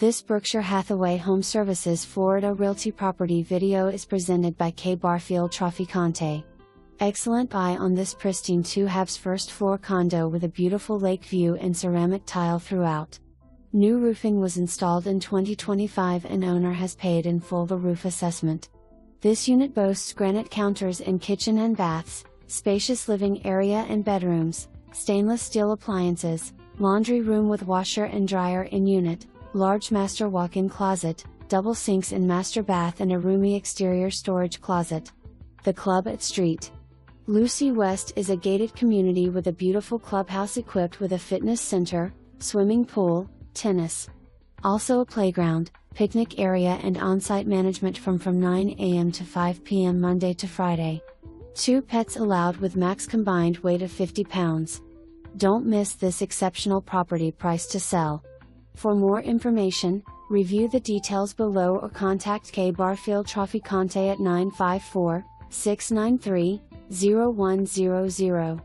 This Berkshire Hathaway HomeServices Florida Realty property video is presented by K. Barfield Trafficante. Excellent buy on this pristine 2-halves first floor condo with a beautiful lake view and ceramic tile throughout. New roofing was installed in 2025 and owner has paid in full the roof assessment. This unit boasts granite counters in kitchen and baths, spacious living area and bedrooms, stainless steel appliances, laundry room with washer and dryer in unit, large master walk-in closet, double sinks in master bath and a roomy exterior storage closet. The Club at St Lucie West is a gated community with a beautiful clubhouse equipped with a fitness center, swimming pool, tennis. Also a playground, picnic area and on-site management from 9 a.m. to 5 p.m. Monday to Friday. 2 pets allowed with max combined weight of 50 pounds. Don't miss this exceptional property price to sell. For more information, review the details below or contact K. Barfield Trafficante at 954-693-0100.